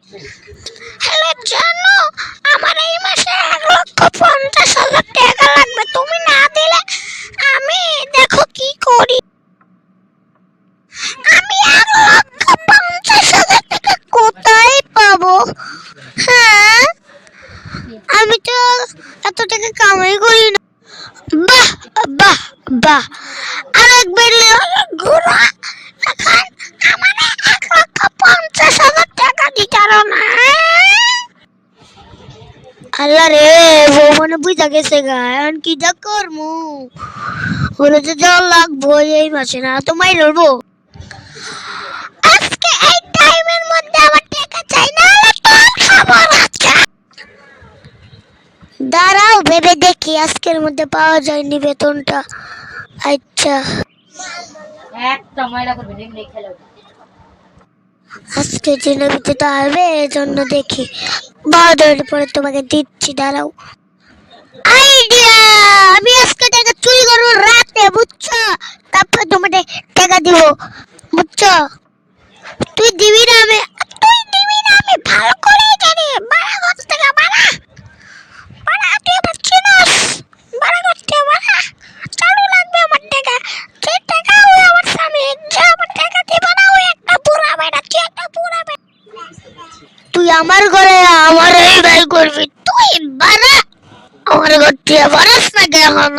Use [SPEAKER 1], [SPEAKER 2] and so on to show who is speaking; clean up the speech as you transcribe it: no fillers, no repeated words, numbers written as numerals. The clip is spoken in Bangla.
[SPEAKER 1] হ্যালো জানো, আমার এই মাসে 1,50,000 টাকা লাগবে, তুমি না দিলে আমি দেখো কি করি। আমি 1,50,000 টাকা কোথায় পাবো? হ্যাঁ, আমি তো এত টাকা কামাই করি না। বাহ বাহ বাহ, আরেকবার ঘোরা। এখন আমার 1,50,000 টাকা দিতে পারো না? আল্লাহ রে, বউ মানে বুঝা গেছে গা, এখন কি যা করমু? বলে যে যা লাগবো এই মাসে, না তো মাই লড়বো। আজকে এই টাইমের মধ্যে আমার টাকা চাই, না হলে তোর খবর আছে। দাঁড়াও, ভেবে দেখি আজকের মধ্যে পাওয়া যায়নি বেতনটা। আচ্ছা,
[SPEAKER 2] একটা ময়লা করবে এমনি খেলো।
[SPEAKER 1] আজকে দিনের ভিতরে আসবে, এই জন্য দেখি 12টার পরে তোমাকে দিচ্ছি। দাঁড়াও, আইডিয়া! আমি আজকে টাকা চুরি করবো রাতে, বুঝছো? তারপর তোমাকে টাকা দিব, বুঝছো? তুই দিবি না? আমি ভালো করে জানি। বাড়া কত টাকা, বাড়া বাড়া, তুই আমার চিনস? বাড়া করতে বাড়া, চালু লাগবে আমার টাকা। যে টাকা ওই আমার স্বামী, যে আমার টাকা দিব না ওই একটা বুড়া বেটা, তুই একটা বুড়া বেটা। তুই আমার ঘরে আমার এই ভাই করবি, তুই বাড়া আমার ঘর থেকে বাড়াস না কেন?